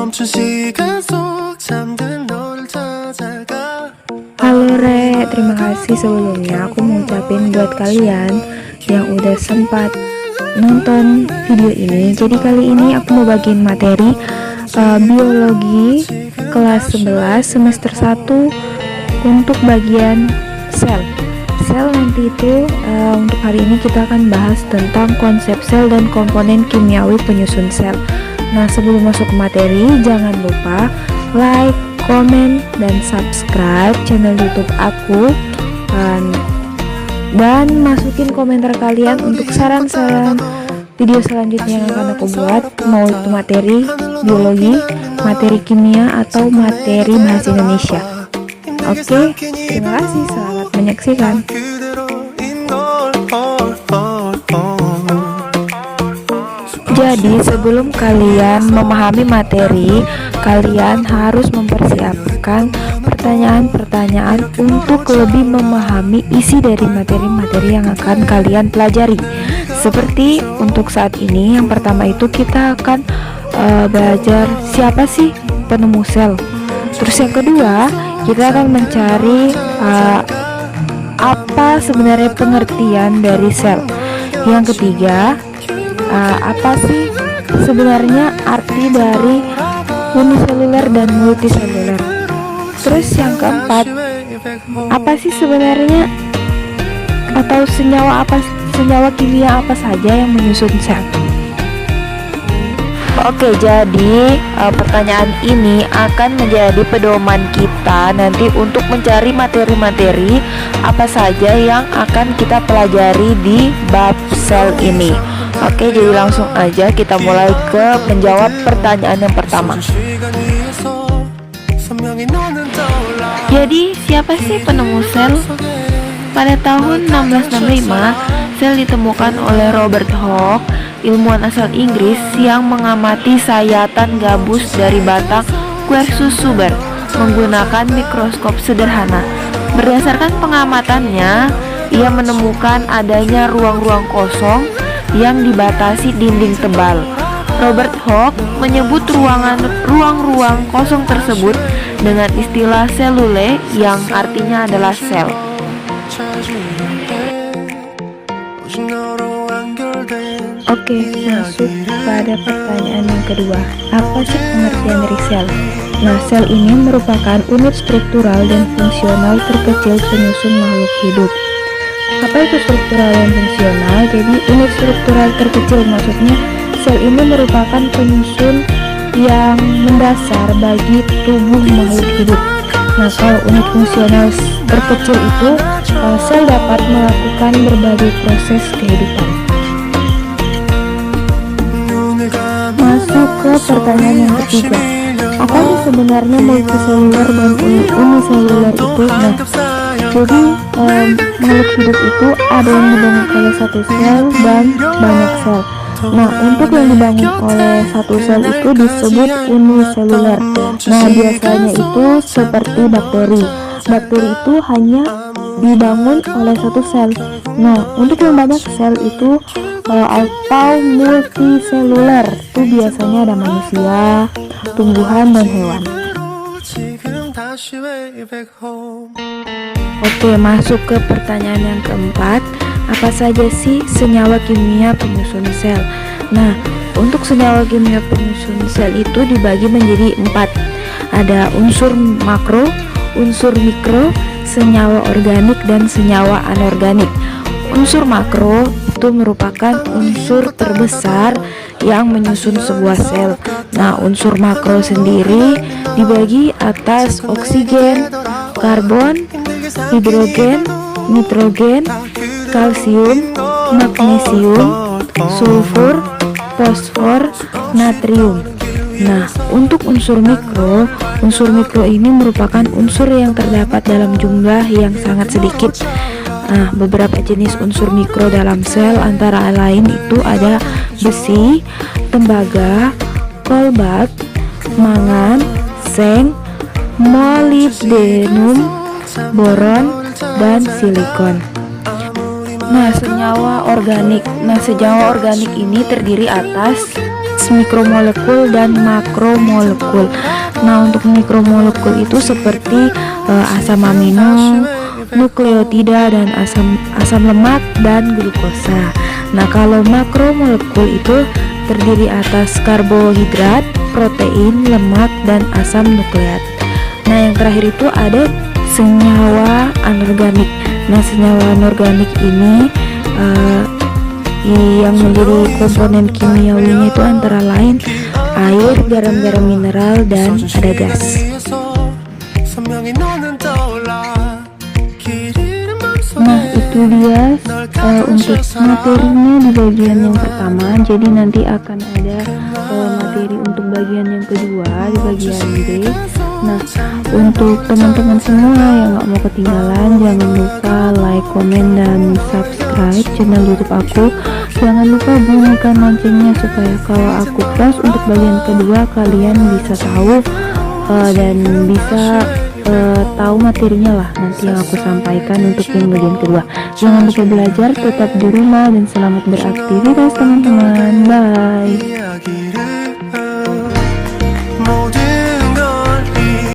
Halo Re, terima kasih sebelumnya aku mau ucapin buat kalian yang udah sempat nonton video ini. Jadi kali ini aku mau bagiin materi biologi kelas 11 semester 1 untuk bagian sel. Sel nanti itu untuk hari ini kita akan bahas tentang konsep sel dan komponen kimiawi penyusun sel. Nah, sebelum masuk ke materi, jangan lupa like, komen, dan subscribe channel YouTube aku, dan masukin komentar kalian untuk saran-saran video selanjutnya yang akan aku buat, mau itu materi biologi, materi kimia, atau materi bahasa Indonesia. Oke, terima kasih, selamat menyaksikan. Jadi sebelum kalian memahami materi, kalian harus mempersiapkan pertanyaan-pertanyaan untuk lebih memahami isi dari materi-materi yang akan kalian pelajari. Seperti untuk saat ini, yang pertama itu kita akan belajar siapa sih penemu sel. Terus yang kedua, kita akan mencari apa sebenarnya pengertian dari sel. Yang ketiga, apa sih sebenarnya arti dari uniseluler dan multiseluler. Terus yang keempat, apa sih sebenarnya atau senyawa kimia apa saja yang menyusun sel. Oke, jadi pertanyaan ini akan menjadi pedoman kita nanti untuk mencari materi-materi apa saja yang akan kita pelajari di bab sel ini. Oke, jadi langsung aja kita mulai ke menjawab pertanyaan yang pertama. Jadi, siapa sih penemu sel? Pada tahun 1665, sel ditemukan oleh Robert Hooke, ilmuwan asal Inggris yang mengamati sayatan gabus dari batang Quercus suber menggunakan mikroskop sederhana. Berdasarkan pengamatannya, ia menemukan adanya ruang-ruang kosong yang dibatasi dinding tebal. Robert Hooke menyebut ruang-ruang kosong tersebut dengan istilah selule, yang artinya adalah sel. Oke, masuk pada pertanyaan yang kedua. Apa sih pengertian dari sel? Nah, sel ini merupakan unit struktural dan fungsional terkecil penyusun makhluk hidup. Apa itu struktural dan fungsional? Jadi unit struktural terkecil maksudnya sel ini merupakan penyusun yang mendasar bagi tubuh makhluk hidup. Nah, kalau unit fungsional terkecil itu sel dapat melakukan berbagai proses kehidupan. Masuk ke pertanyaan yang ketiga. Apa sih sebenarnya multiseluler dan uniseluler itu? Nah, jadi makhluk hidup itu ada yang dibangun oleh satu sel dan banyak sel. Nah, untuk yang dibangun oleh satu sel itu disebut uniseluler. Nah, biasanya itu seperti bakteri. Bakteri itu hanya dibangun oleh satu sel. Nah, untuk yang banyak sel itu atau multiseluler itu biasanya ada manusia, tumbuhan, dan hewan. Oke, masuk ke pertanyaan yang keempat. Apa saja sih senyawa kimia penyusun sel? Nah, untuk senyawa kimia penyusun sel itu dibagi menjadi 4. Ada unsur makro, unsur mikro, senyawa organik, dan senyawa anorganik. Unsur makro itu merupakan unsur terbesar yang menyusun sebuah sel. Nah, unsur makro sendiri dibagi atas oksigen, karbon, hidrogen, nitrogen, kalsium, magnesium, sulfur, fosfor, natrium. Nah, untuk unsur mikro ini merupakan unsur yang terdapat dalam jumlah yang sangat sedikit. Nah, beberapa jenis unsur mikro dalam sel antara lain itu ada besi, tembaga, kobalt, mangan, seng, molibdenum, boron, dan silikon. Nah, senyawa organik ini terdiri atas mikromolekul dan makromolekul. Nah, untuk mikromolekul itu seperti asam amino, nukleotida, dan asam lemak dan glukosa. Nah, kalau makromolekul itu terdiri atas karbohidrat, protein, lemak, dan asam nukleat. Nah, yang terakhir itu ada senyawa anorganik. Nah, senyawa anorganik ini yang menjadi komponen kimiawinya itu antara lain air, garam-garam mineral, dan ada gas. Nah, itu dia untuk materinya di bagian yang pertama. Jadi nanti akan ada materi untuk bagian yang kedua di bagian B. Nah, untuk teman-teman semua yang gak mau ketinggalan, jangan lupa like, komen, dan subscribe channel YouTube aku. Jangan lupa bunyikan loncengnya supaya kalau aku post untuk bagian kedua kalian bisa tahu dan bisa tahu materinya lah nanti yang aku sampaikan untuk yang bagian kedua. Jangan lupa belajar, tetap di rumah, dan selamat beraktivitas teman-teman. Bye.